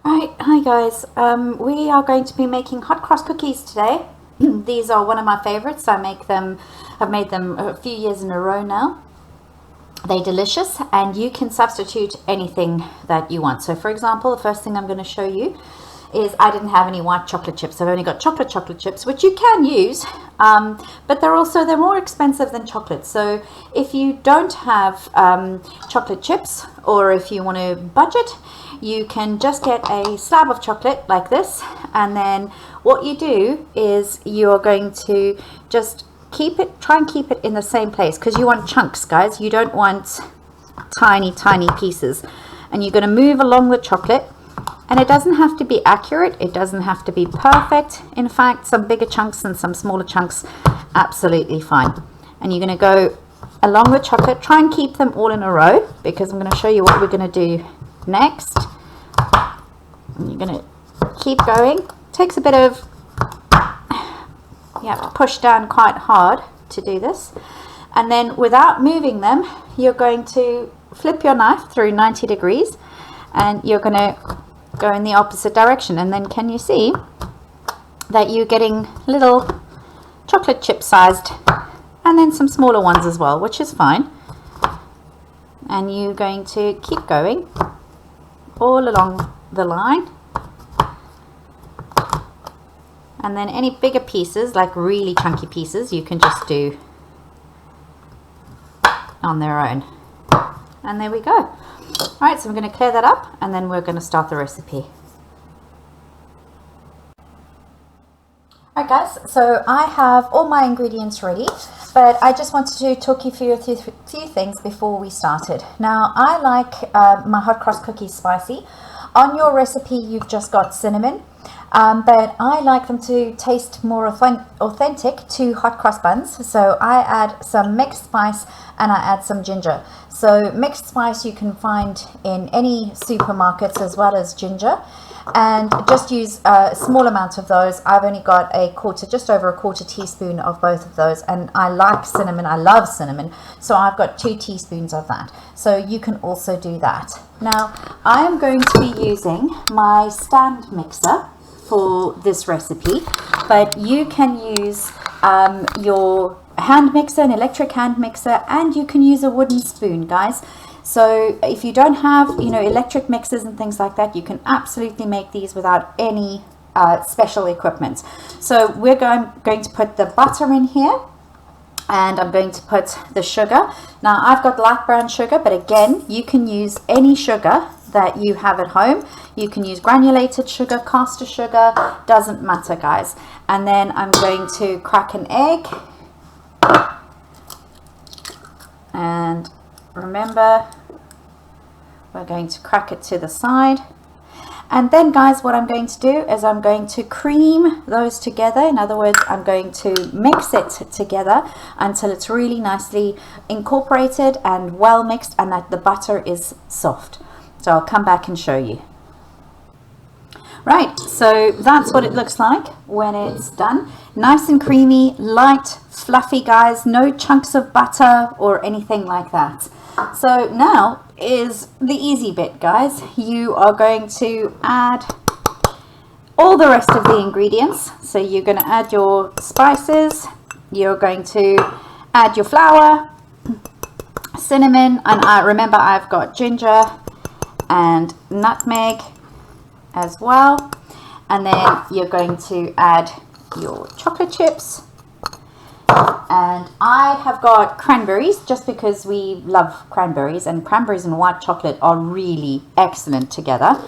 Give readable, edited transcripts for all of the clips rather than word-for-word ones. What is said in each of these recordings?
Right, hi guys. We are going to be making hot cross cookies today. These are one of my favorites. I've made them a few years in a row now. They're delicious, and you can substitute anything that you want. So for example, the first thing I'm going to show you is I didn't have any white chocolate chips. I've only got chocolate chips, which you can use, but they're more expensive than chocolate. So if you don't have chocolate chips, or if you want to budget, you can just get a slab of chocolate like this, and then what you do is you're going to just try and keep it in the same place, because you want chunks, guys. You don't want tiny pieces, and you're going to move along the chocolate. And it doesn't have to be accurate, it doesn't have to be perfect. In fact, some bigger chunks and some smaller chunks, absolutely fine. And you're going to go along the chocolate, try and keep them all in a row, because I'm going to show you what we're going to do next. And you're going to keep going. Takes a bit of, you have to push down quite hard to do this. And then without moving them, you're going to flip your knife through 90 degrees, and you're going to go in the opposite direction. And then can you see that you're getting little chocolate chip sized, and then some smaller ones as well, which is fine. And you're going to keep going all along the line, and then any bigger pieces, like really chunky pieces, you can just do on their own. And there we go. Alright, so I'm going to clear that up, and then we're going to start the recipe. Alright guys, so I have all my ingredients ready, but I just wanted to talk you through a few things before we started. Now, I like my hot cross cookies spicy. On your recipe, you've just got cinnamon, but I like them to taste more authentic to hot cross buns. So I add some mixed spice, and I add some ginger. So mixed spice you can find in any supermarkets, as well as ginger, and just use a small amount of those. I've only got just over a quarter teaspoon of both of those, and I like cinnamon, I love cinnamon, so I've got 2 teaspoons of that. So you can also do that. Now I am going to be using my stand mixer for this recipe, but you can use your hand mixer, an electric hand mixer, and you can use a wooden spoon, guys. So if you don't have electric mixers and things like that, you can absolutely make these without any special equipment. So we're going to put the butter in here, and I'm going to put the sugar. Now I've got light brown sugar, but again, you can use any sugar that you have at home. You can use granulated sugar, caster sugar, doesn't matter, guys. And then I'm going to crack an egg, and remember, we're going to crack it to the side. And then, guys, what I'm going to do is I'm going to cream those together. In other words, I'm going to mix it together until it's really nicely incorporated and well mixed, and that the butter is soft. So I'll come back and show you. Right, so that's what it looks like when it's done. Nice and creamy, light, fluffy, guys. No chunks of butter or anything like that. So now is the easy bit, guys. You are going to add all the rest of the ingredients. So you're going to add your spices. You're going to add your flour, cinnamon, and remember I've got ginger and nutmeg as well. And then you're going to add your chocolate chips, and I have got cranberries, just because we love cranberries, and cranberries and white chocolate are really excellent together.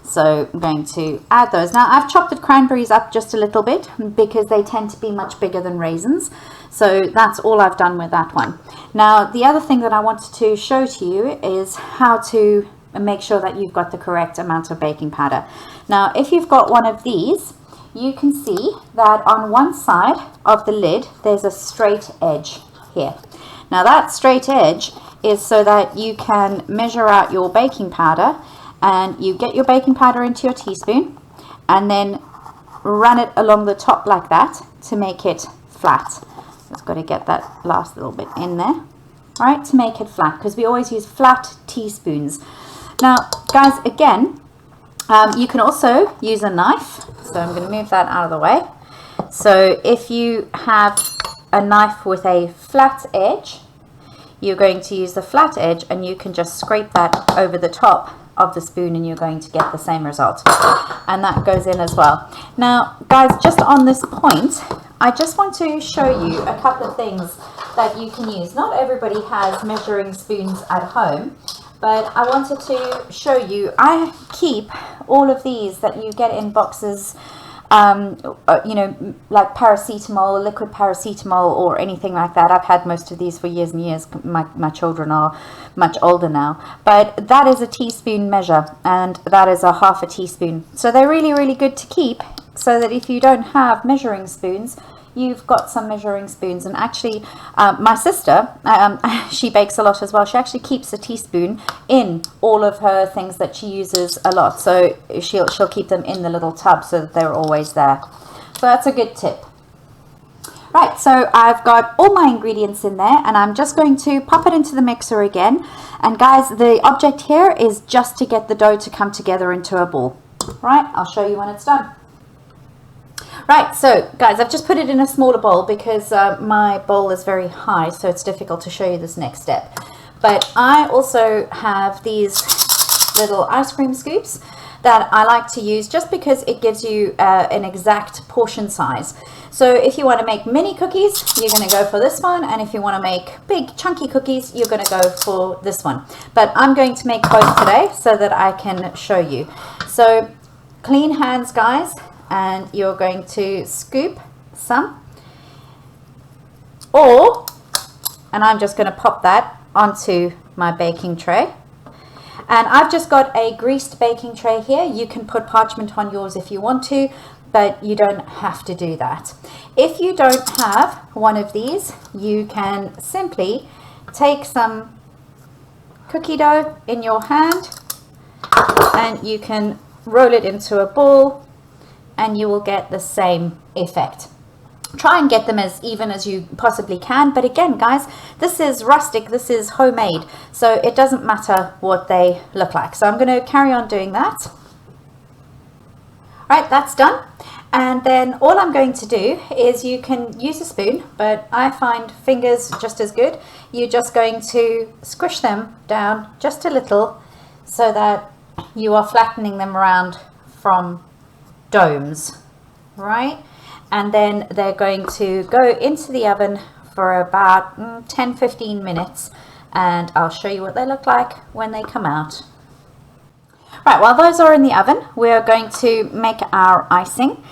So I'm going to add those. Now I've chopped the cranberries up just a little bit, because they tend to be much bigger than raisins. So that's all I've done with that one. Now the other thing that I wanted to show to you is how to make sure that you've got the correct amount of baking powder. Now if you've got one of these, you can see that on one side of the lid there's a straight edge here. Now that straight edge is so that you can measure out your baking powder, and you get your baking powder into your teaspoon and then run it along the top like that to make it flat. Just got to get that last little bit in there, right, to make it flat, because we always use flat teaspoons. Now guys, again, You can also use a knife. So I'm going to move that out of the way. So if you have a knife with a flat edge, you're going to use the flat edge, and you can just scrape that over the top of the spoon and you're going to get the same result. And that goes in as well. Now guys, just on this point, I just want to show you a couple of things that you can use. Not everybody has measuring spoons at home, but I wanted to show you. I keep all of these that you get in boxes, you know, like paracetamol, liquid paracetamol or anything like that. I've had most of these for years and years. My children are much older now, but that is a teaspoon measure, and that is a half a teaspoon. So they're really, really good to keep, so that if you don't have measuring spoons, you've got some measuring spoons. And actually my sister, she bakes a lot as well. She actually keeps a teaspoon in all of her things that she uses a lot, so she'll keep them in the little tub so that they're always there. So that's a good tip. Right, so I've got all my ingredients in there, and I'm just going to pop it into the mixer again. And guys, the object here is just to get the dough to come together into a ball. Right, I'll show you when it's done. Right, so guys, I've just put it in a smaller bowl because my bowl is very high, so it's difficult to show you this next step. But I also have these little ice cream scoops that I like to use just because it gives you an exact portion size. So if you want to make mini cookies, you're going to go for this one, and if you want to make big chunky cookies, you're going to go for this one. But I'm going to make both today so that I can show you. So clean hands, guys, and you're going to scoop some, and I'm just going to pop that onto my baking tray. And I've just got a greased baking tray here. You can put parchment on yours if you want to, but you don't have to do that. If you don't have one of these, you can simply take some cookie dough in your hand and you can roll it into a ball, and you will get the same effect. Try and get them as even as you possibly can, but again guys, this is rustic, this is homemade, so it doesn't matter what they look like. So I'm going to carry on doing that. Right, that's done. And then all I'm going to do is, you can use a spoon, but I find fingers just as good. You're just going to squish them down just a little so that you are flattening them around from domes, right? And then they're going to go into the oven for about 10-15 minutes, and I'll show you what they look like when they come out. Right, while those are in the oven, we are going to make our icing.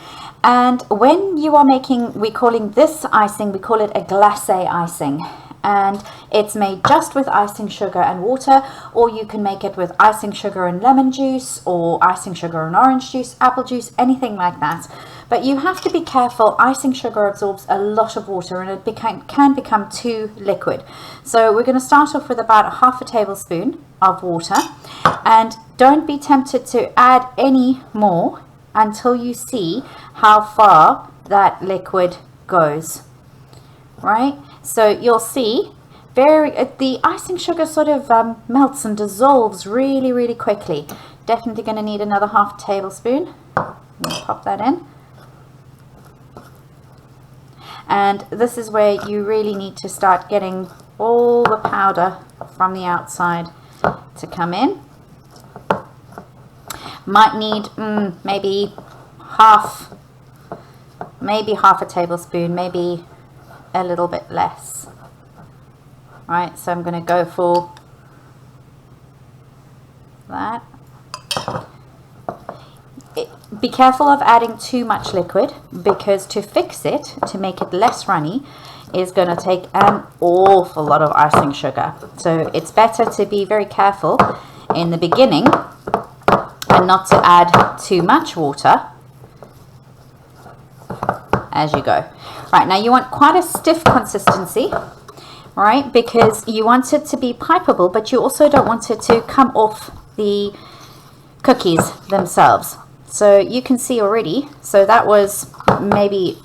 And when you are making, we're calling this icing, we call it a glacé icing. And it's made just with icing sugar and water, or you can make it with icing sugar and lemon juice, or icing sugar and orange juice, apple juice, anything like that. But you have to be careful. Icing sugar absorbs a lot of water, and it can become too liquid. So we're going to start off with about half a tablespoon of water, and don't be tempted to add any more until you see how far that liquid goes, right? So you'll see the icing sugar sort of melts and dissolves really, really quickly. Definitely going to need another half tablespoon. Pop that in. And this is where you really need to start getting all the powder from the outside to come in. Might need maybe half a tablespoon, maybe a little bit less. Right, so I'm going to go for that. Be careful of adding too much liquid, because to fix it, to make it less runny, is going to take an awful lot of icing sugar. So it's better to be very careful in the beginning and not to add too much water as you go. Right, now you want quite a stiff consistency, right, because you want it to be pipeable, but you also don't want it to come off the cookies themselves. So you can see already, so that was maybe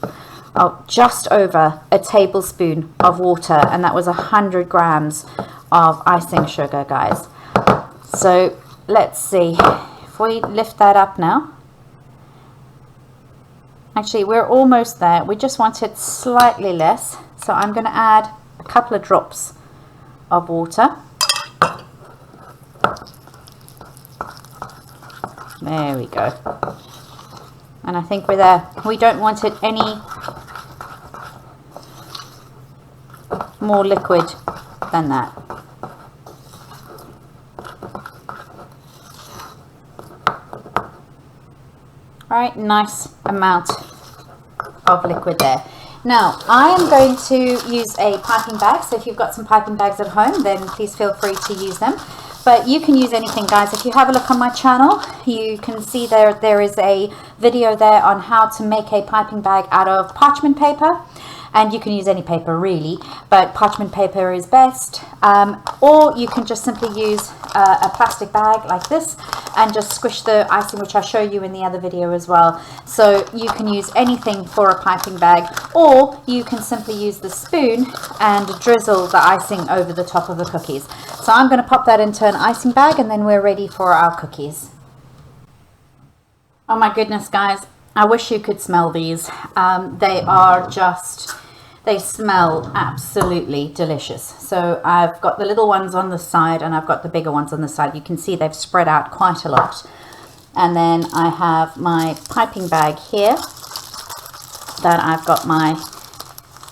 just over a tablespoon of water, and that was 100 grams of icing sugar, guys. So let's see, if we lift that up now, actually we're almost there. We just want it slightly less, so I'm going to add a couple of drops of water. There we go. And I think we're there. We don't want it any more liquid than that. Right, nice amount of liquid there. Now I am going to use a piping bag, so if you've got some piping bags at home, then please feel free to use them, but you can use anything, guys. If you have a look on my channel, you can see there is a video there on how to make a piping bag out of parchment paper, and you can use any paper really, but parchment paper is best, or you can just simply use a plastic bag like this and just squish the icing, which I show you in the other video as well. So you can use anything for a piping bag, or you can simply use the spoon and drizzle the icing over the top of the cookies. So I'm going to pop that into an icing bag, and then we're ready for our cookies. Oh my goodness, guys, I wish you could smell these. They smell absolutely delicious. So I've got the little ones on the side and I've got the bigger ones on the side. You can see they've spread out quite a lot. And then I have my piping bag here that I've got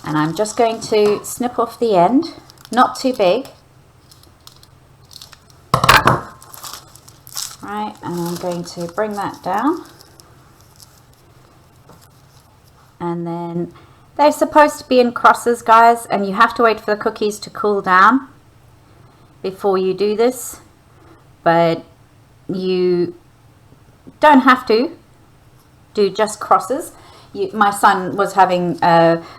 and I'm just going to snip off the end, not too big. Right, and I'm going to bring that down. And then they're supposed to be in crosses, guys, and you have to wait for the cookies to cool down before you do this, but you don't have to do just crosses. My son was having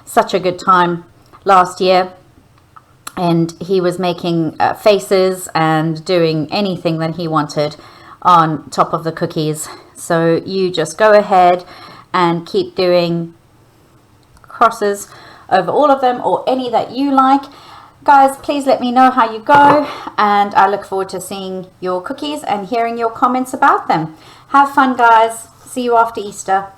such a good time last year, and he was making faces and doing anything that he wanted on top of the cookies. So you just go ahead and keep doing crosses over all of them, or any that you like. Guys, please let me know how you go, and I look forward to seeing your cookies and hearing your comments about them. Have fun, guys. See you after Easter.